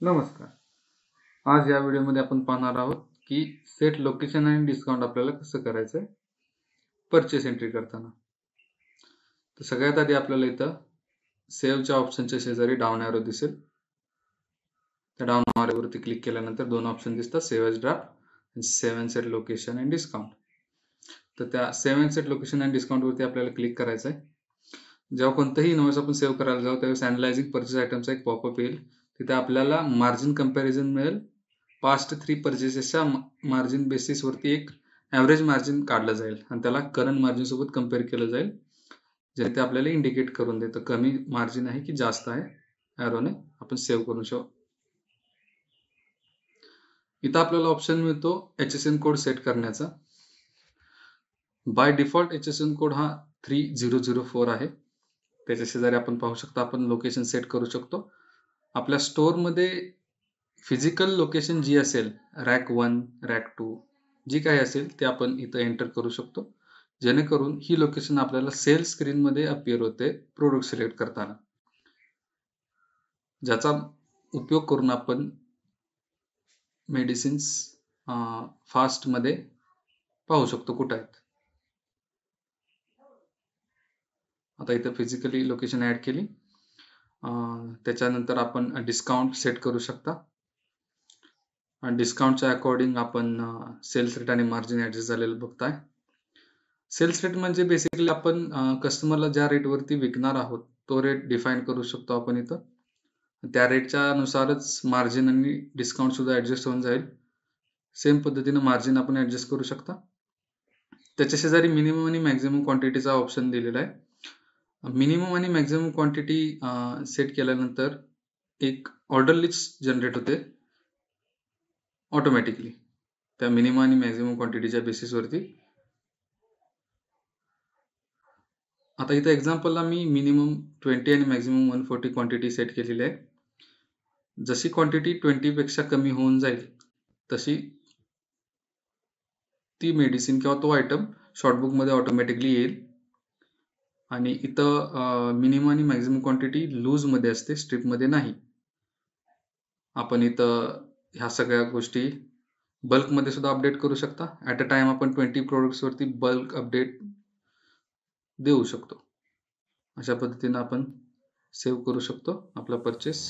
नमस्कार. आज या व्हिडिओमध्ये आपण पाहणार आहोत की सेट लोकेशन आणि डिस्काउंट आपल्याला कसं करायचं आहे परचेस एंट्री करताना. तर सगळ्यात आधी आपल्याला इथं सेव्हच्या ऑप्शनच्या शेजारी डाऊन ॲरो दिसेल. त्या डाऊन ॲरोवरती क्लिक केल्यानंतर दोन ऑप्शन दिसतात, सेव्ह एज ड्राफ्ट आणि save and set location and discount. तर त्या save and set location and डिस्काउंटवरती आपल्याला क्लिक करायचं आहे. जेव्हा कोणतंही इनव्हॉइस आपण सेव्ह करायला जाऊ त्यावेळेस अॅनालायझिंग परचेस आयटमचा एक पॉपअप येईल. तिथे आपल्याला मार्जिन कंपॅरिझन मिळेल. पास्ट 3 परचेसेसच्या मार्जिन बेसिसवरती एक ॲव्हरेज मार्जिन काढलं जाईल आणि त्याला करंट मार्जिन सोबत कम्पेअर केलं जाईल, जे ते आपल्याला इंडिकेट करून देतं कमी मार्जिन आहे की जास्त आहे. ॲरोने आपण सेव्ह करू शकतो. इथं आपल्याला ऑप्शन मिळतो HSN कोड सेट करण्याचा. बाय डिफॉल्ट HSN कोड हा 3004 आहे. त्याच्या शेजारी आपण पाहू शकता आपण लोकेशन सेट करू शकतो. आपल्या स्टोअरमध्ये फिजिकल लोकेशन जी असेल, रॅक 1, रॅक 2 जी काही असेल ते आपण इथं एंटर करू शकतो, जेणेकरून ही लोकेशन आपल्याला सेल स्क्रीनमध्ये अपीअर होते प्रोडक्ट सिलेक्ट करताना, ज्याचा उपयोग करून आपण मेडिसिन्स फास्टमध्ये पाहू शकतो कुठं आहेत. आता इथं फिजिकली लोकेशन ॲड केली. त्याच्यानंतर आपण डिस्काउंट सेट करू शकता आणि डिस्काउंटच्या अकॉर्डिंग आपण सेल्स रेट आणि मार्जिन ॲडजस्ट झालेलं बघताय. सेल्स रेट म्हणजे बेसिकली आपण कस्टमरला ज्या रेटवरती विकणार आहोत तो रेट डिफाईन करू शकतो आपण इथं. त्या रेटच्या अनुसारच मार्जिन आणि डिस्काउंट सुद्धा ॲडजस्ट होऊन जाईल. सेम पद्धतीनं मार्जिन आपण ॲडजस्ट करू शकता. त्याच्या शेजारी मिनिमम आणि मॅक्झिमम क्वांटिटीचा ऑप्शन दिलेला आहे. मिनिमम आणि मॅक्झिमम क्वांटिटी सेट केल्यानंतर एक ऑर्डर लिस्ट जनरेट होते ऑटोमॅटिकली त्या मिनिमम आणि मॅक्झिमम क्वांटिटीच्या बेसिसवरती. आता इथं एक्झाम्पलला मी मिनिमम 20 आणि मॅक्झिमम 140 क्वांटिटी सेट केलेली आहे. जशी क्वांटिटी 20 पेक्षा कमी होऊन जाईल तशी ती मेडिसिन किंवा तो आयटम शॉर्टबुकमध्ये ऑटोमॅटिकली येईल. आणि इथं मिनिमम आणि मॅक्झिमम क्वांटिटी लूजमध्ये असते, स्ट्रिपमध्ये नाही. आपण इथं ह्या सगळ्या गोष्टी बल्कमध्ये सुद्धा अपडेट करू शकता. ॲट अ टाइम आपण 20 प्रोडक्ट्सवरती बल्क अपडेट देऊ शकतो. अशा पद्धतीनं आपण सेव्ह करू शकतो आपला परचेस.